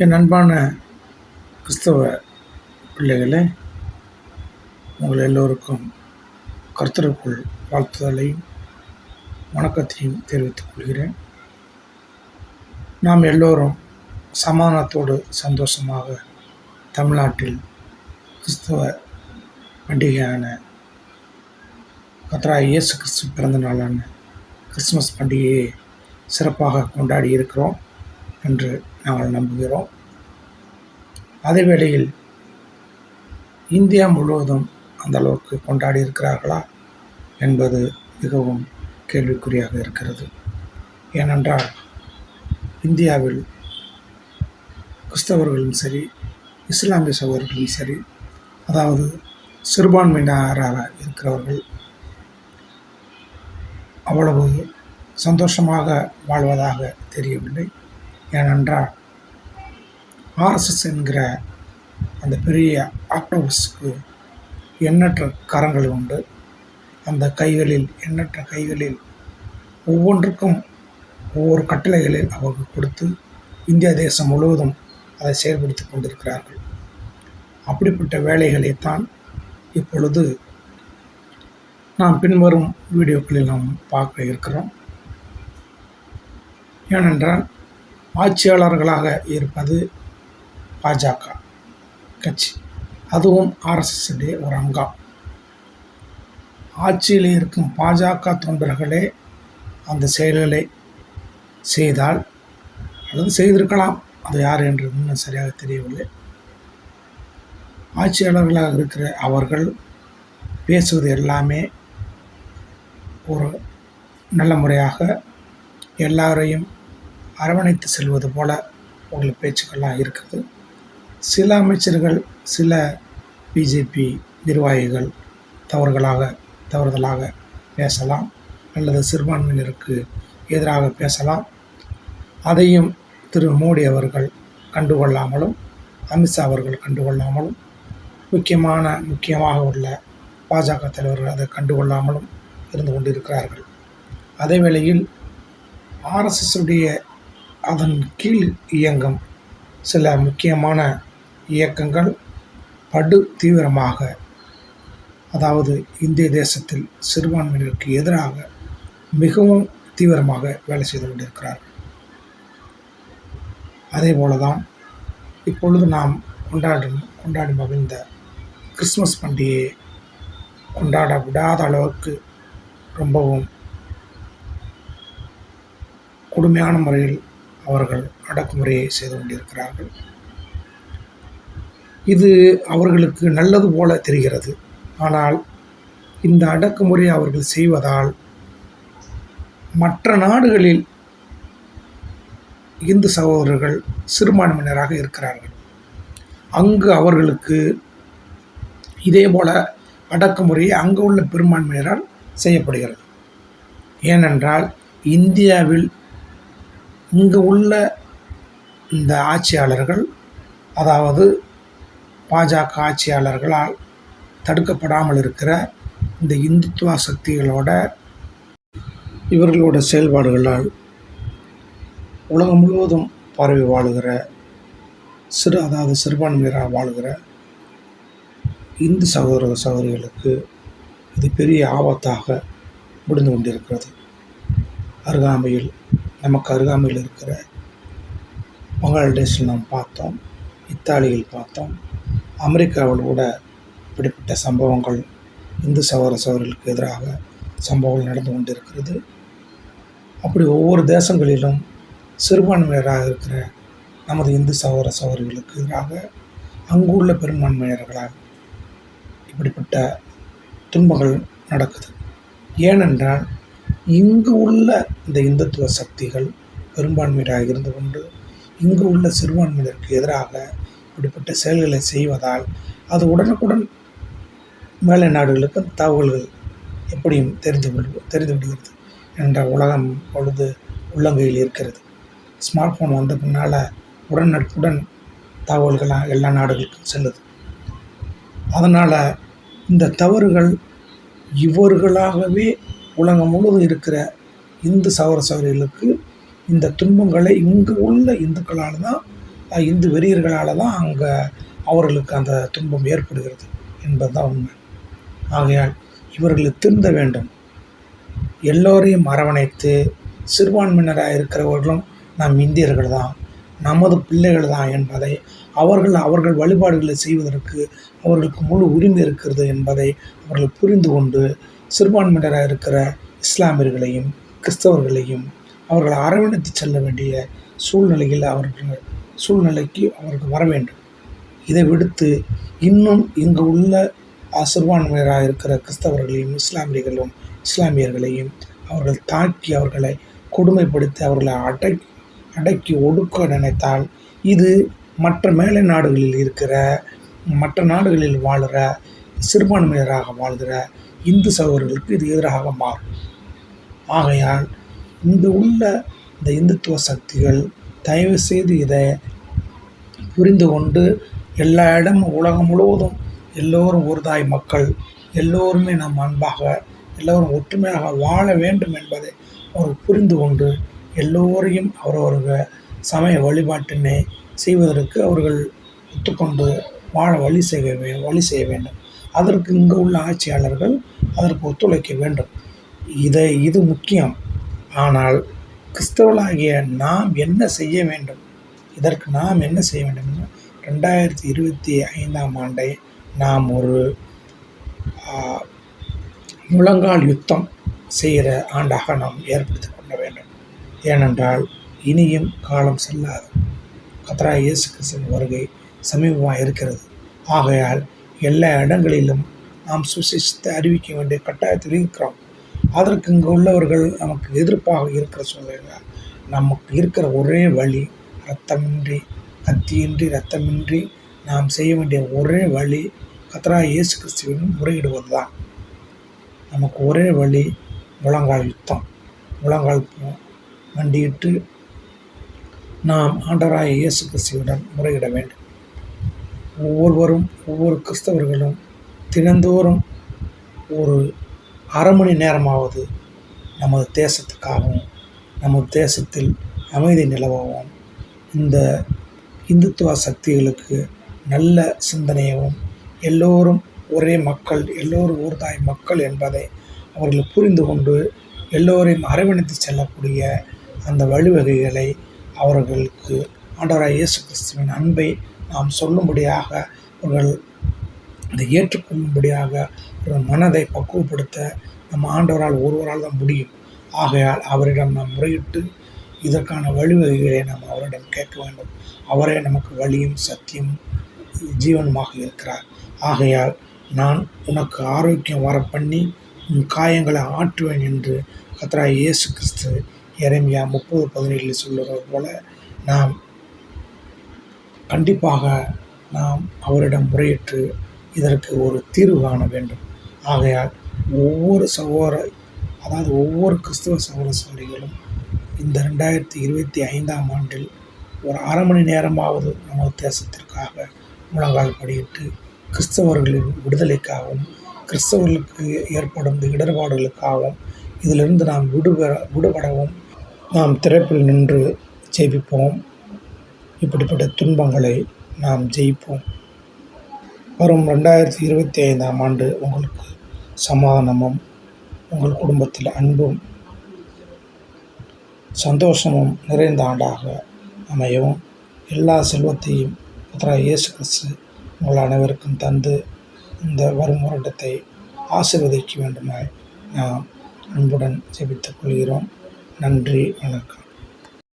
என் அன்பான கிறிஸ்தவ பிள்ளைகளே, உங்கள் எல்லோருக்கும் கர்த்தருக்குள் வாழ்த்துதலையும் வணக்கத்தையும் தெரிவித்துக் கொள்கிறேன். நாம் எல்லோரும் சமாதானத்தோடு சந்தோஷமாக தமிழ்நாட்டில் கிறிஸ்தவ பண்டிகையான கர்த்தராகிய இயேசு கிறிஸ்து பிறந்த நாளான கிறிஸ்துமஸ் பண்டிகையை சிறப்பாக கொண்டாடி இருக்கிறோம் என்று நாங்கள் நம்புகிறோம். அதே வேளையில் இந்தியா முழுவதும் அந்த அளவுக்கு கொண்டாடி இருக்கிறார்களா என்பது மிகவும் கேள்விக்குறியாக இருக்கிறது. ஏனென்றால் இந்தியாவில் கிறிஸ்தவர்களும் சரி, இஸ்லாமிய சகோதரர்களும் சரி, அதாவது சிறுபான்மையினராக இருக்கிறவர்கள் அவ்வளவு சந்தோஷமாக வாழ்வதாக தெரியவில்லை. ஏனென்றால் ஆர்எஸ்எஸ் என்கிற அந்த பெரிய ஆக்டோபஸுக்கு எண்ணற்ற கரங்கள் உண்டு. அந்த எண்ணற்ற கைகளில் ஒவ்வொன்றுக்கும் ஒவ்வொரு கட்டளைகளில் அவர்கள் கொடுத்து இந்தியா தேசம் முழுவதும் அதை செயல்படுத்தி கொண்டிருக்கிறார்கள். அப்படிப்பட்ட வேலைகளைத்தான் இப்பொழுது நாம் பின்வரும் வீடியோக்களில் நாம் பார்க்க இருக்கிறோம். ஏனென்றால் ஆட்சியாளர்களாக இருப்பது பாஜக கட்சி, அதுவும் ஆர்எஸ்எஸ்ஸுடைய ஒரு அங்கம். ஆட்சியில் இருக்கும் பாஜக தொண்டர்களே அந்த செயல்களை செய்தால் அல்லது செய்திருக்கலாம், அது யார் என்று இன்னும் சரியாக தெரியவில்லை. ஆட்சியாளர்களாக இருக்கிற அவர்கள் பேசுவது எல்லாமே ஒரு நல்ல முறையாக எல்லாரையும் அரவணைத்து செல்வது போல உங்கள் பேச்சுக்கள்லாம் இருக்குது. சில அமைச்சர்கள், சில பிஜேபி நிர்வாகிகள் தவறுதலாக பேசலாம் அல்லது சிறுபான்மையினருக்கு எதிராக பேசலாம். அதையும் திரு மோடி அவர்கள் கண்டுகொள்ளாமலும், அமித்ஷா அவர்கள் கண்டுகொள்ளாமலும், முக்கியமாக உள்ள பாஜக தலைவர்கள் அதை கண்டுகொள்ளாமலும் இருந்து கொண்டிருக்கிறார்கள். அதே வேளையில் ஆர்எஸ்எஸ்ஸுடைய அதன் கீழ் இயங்கும் சில முக்கியமான இயக்கங்கள் படு தீவிரமாக, அதாவது இந்திய தேசத்தில் சிறுபான்மையினருக்கு எதிராக மிகவும் தீவிரமாக வேலை செய்து கொண்டிருக்கிறார்கள். அதே போலதான் இப்பொழுது நாம் கொண்டாடி மகிழ்ந்த கிறிஸ்துமஸ் பண்டிகையை கொண்டாட விடாத அளவுக்கு ரொம்பவும் கொடுமையான முறையில் அவர்கள் அடக்குமுறையை செய்து கொண்டிருக்கிறார்கள். இது அவர்களுக்கு நல்லது போல தெரிகிறது. ஆனால் இந்த அடக்குமுறையை அவர்கள் செய்வதால் மற்ற நாடுகளில் இந்து சகோதரர்கள் சிறுபான்மையினராக இருக்கிறார்கள். அங்கு அவர்களுக்கு இதே போல அடக்குமுறையை அங்கு உள்ள பெரும்பான்மையினரால் செய்யப்படுகிறது. ஏனென்றால் இந்தியாவில் இங்கு உள்ள இந்த ஆட்சியாளர்கள், அதாவது பாஜக ஆட்சியாளர்களால் தடுக்கப்படாமல் இருக்கிற இந்த இந்துத்துவ சக்திகளோட இவர்களோட செயல்பாடுகளால் உலகம் முழுவதும் பரவி வாழுகிற சிறுபான்மையினராக வாழுகிற இந்து சகோதரிகளுக்கு இது பெரிய ஆபத்தாக முடிந்து கொண்டிருக்கிறது. நமக்கு அருகாமையில் இருக்கிற பங்களாதேஷில் நாம் பார்த்தோம், இத்தாலியில் பார்த்தோம், அமெரிக்காவில் கூட இப்படிப்பட்ட சம்பவங்கள் இந்து சகோதரர்களுக்கு எதிராக சம்பவங்கள் நடந்து கொண்டிருக்கிறது. அப்படி ஒவ்வொரு தேசங்களிலும் சிறுபான்மையினராக இருக்கிற நமது இந்து சகோதரிகளுக்கு எதிராக அங்கு உள்ள பெரும்பான்மையினர்களால் இப்படிப்பட்ட துன்பங்கள் நடக்குது. ஏனென்றால் இங்கு உள்ள இந்த இந்துத்துவ சக்திகள் பெரும்பான்மையினராக இருந்து கொண்டு இங்கு உள்ள சிறுபான்மையினருக்கு எதிராக இப்படிப்பட்ட செயல்களை செய்வதால் அது உடனுக்குடன் மேலை நாடுகளுக்கு தகவல்கள் எப்படியும் தெரிந்து விடுகிறது. என்ற உலகம் பொழுது உள்ளங்கையில் இருக்கிறது. ஸ்மார்ட் ஃபோன் வந்த பின்னால் உடனுக்குடன் தகவல்களாக எல்லா நாடுகளுக்கும் செல்லுது. அதனால் இந்த தவறுகள் இவர்களாகவே உலகம் முழுவதும் இருக்கிற இந்து சகோதரிகளுக்கு இந்த துன்பங்களை இங்கு உள்ள இந்துக்களால் தான் இந்து வெறியர்களால் தான் அங்கே அவர்களுக்கு அந்த துன்பம் ஏற்படுகிறது என்பது தான் உண்மை. ஆகையால் இவர்களை திருந்த வேண்டும். எல்லோரையும் அரவணைத்து சிறுபான்மையினராக இருக்கிறவர்களும் நம் இந்தியர்கள் தான், நமது பிள்ளைகள் தான் என்பதை அவர்கள் வழிபாடுகளை செய்வதற்கு அவர்களுக்கு முழு உரிமை இருக்கிறது என்பதை அவர்கள் புரிந்து கொண்டு சிறுபான்மையினராக இருக்கிற இஸ்லாமியர்களையும் கிறிஸ்தவர்களையும் அவர்களை அரவணைத்து செல்ல வேண்டிய சூழ்நிலைக்கு அவர்கள் வர வேண்டும். இதை விடுத்து இன்னும் இங்கு உள்ள சிறுபான்மையினராக இருக்கிற கிறிஸ்தவர்களையும் இஸ்லாமியர்களையும் அவர்கள் தாக்கி அவர்களை கொடுமைப்படுத்தி அவர்களை அடக்கி ஒடுக்க நினைத்தால் இது மற்ற மேலை நாடுகளில் இருக்கிற மற்ற நாடுகளில் வாழ்கிற சிறுபான்மையினராக வாழ்கிற இந்து சகோதரர்களுக்கு இது எதிராக மாறும். ஆகையால் இங்கு உள்ள இந்த இந்துத்துவ சக்திகள் தயவு செய்து இதை புரிந்து கொண்டு எல்லா இடமும் உலகம் முழுவதும் எல்லோரும் ஒரு தாய் மக்கள், எல்லோருமே நாம் அன்பாக எல்லோரும் ஒற்றுமையாக வாழ வேண்டும் என்பதை அவர்கள் புரிந்து கொண்டு எல்லோரையும் அவரவர்கள் சமய வழிபாட்டினை செய்வதற்கு அவர்கள் ஒத்துக்கொண்டு வாழ வழி செய்ய வேண்டும். அதற்கு இங்கு உள்ள ஆட்சியாளர்கள் அதற்கு ஒத்துழைக்க வேண்டும். இது முக்கியம். ஆனால் கிறிஸ்தவர்களாகிய நாம் என்ன செய்ய வேண்டும்? இதற்கு நாம் என்ன செய்ய வேண்டும்? 2025ஆம் ஆண்டை நாம் ஒரு முழங்கால் யுத்தம் செய்கிற ஆண்டாக நாம் ஏற்படுத்தி கொள்ள வேண்டும். ஏனென்றால் இனியும் காலம் செல்லாது. கர்த்தராகிய இயேசு கிறிஸ்துவின் வருகை சமீபமாக இருக்கிறது. ஆகையால் எல்லா இடங்களிலும் நாம் சுவிசேஷத்தை அறிவிக்க வேண்டிய கட்டாயத்தில் இருக்கிறோம். அதற்கு இங்கு உள்ளவர்கள் நமக்கு எதிர்ப்பாக இருக்கிற சூழ்நிலை நமக்கு இருக்கிற ஒரே வழி இரத்தமின்றி கத்தியின்றி இரத்தமின்றி நாம் செய்ய வேண்டிய ஒரே வழி கர்த்தராகிய இயேசு கிறிஸ்துவின் முறையிடுவது தான். நமக்கு ஒரே வழி முழங்கால் யுத்தம். முழங்கால் மண்டியிட்டு நாம் ஆண்டவராகிய இயேசு கிறிஸ்துவிடம் முறையிட வேண்டும். ஒவ்வொரு கிறிஸ்தவர்களும் தினந்தோறும் ஒரு அரை மணி நேரமாவது நமது தேசத்துக்காகவும் நமது தேசத்தில் அமைதி நிலவவும் இந்த இந்துத்துவ சக்திகளுக்கு நல்ல சிந்தனையவும் எல்லோரும் ஒரே மக்கள், எல்லோரும் ஒரு தாய் மக்கள் என்பதை அவர்கள் புரிந்து கொண்டு எல்லோரையும் அரவணைத்து செல்லக்கூடிய அந்த வழிவகைகளை அவர்களுக்கு ஆண்டவராகிய இயேசு கிறிஸ்துவின் அன்பை நாம் சொல்லும்படியாக அவர்கள் அதை ஏற்றுக்கொள்ளும்படியாக ஒரு மனதை பக்குவப்படுத்த நம்ம ஆண்டவரால் ஒருவரால் தான் முடியும். ஆகையால் அவரிடம் நாம் முறையிட்டு இதற்கான வழிவகைகளை நாம் அவரிடம் கேட்க வேண்டும். அவரே நமக்கு வழியும் சத்தியம் ஜீவனுமாக இருக்கிறார். ஆகையால் நான் உனக்கு ஆரோக்கியம் வரப்பண்ணி உன் காயங்களை ஆற்றுவேன் என்று கர்த்தராகிய இயேசு கிறிஸ்து எரேமியா 30:17 சொல்லுவது போல நாம் கண்டிப்பாக நாம் அவரிடம் முறையிட்டு இதற்கு ஒரு தீர்வு காண வேண்டும். ஆகையால் ஒவ்வொரு கிறிஸ்தவ சகோதரிகளும் இந்த 2025ஆம் ஆண்டில் ஒரு அரை மணி நேரமாவது நமது தேசத்திற்காக முழங்கால் படியிட்டு கிறிஸ்தவர்களின் விடுதலைக்காகவும் கிறிஸ்தவர்களுக்கு ஏற்படும் இந்த இடர்பாடுகளுக்காகவும் இதிலிருந்து நாம் விடுபடவும் நாம் திறப்பில் நின்று ஜெபிப்போம். இப்படிப்பட்ட துன்பங்களை நாம் ஜெயிப்போம். வரும் 2025ஆம் ஆண்டு உங்களுக்கு சமாதானமும் உங்கள் குடும்பத்தில் அன்பும் சந்தோஷமும் நிறைந்த ஆண்டாக அமையவும் எல்லா செல்வத்தையும் கர்த்தராகிய இயேசு கிறிஸ்து உங்கள் அனைவருக்கும் தந்து இந்த வரும் வருடத்தை ஆசீர்வதிக்க வேண்டுமாய் நாம் அன்புடன் ஜெபித்துக் கொள்கிறோம். நன்றி, வணக்கம்.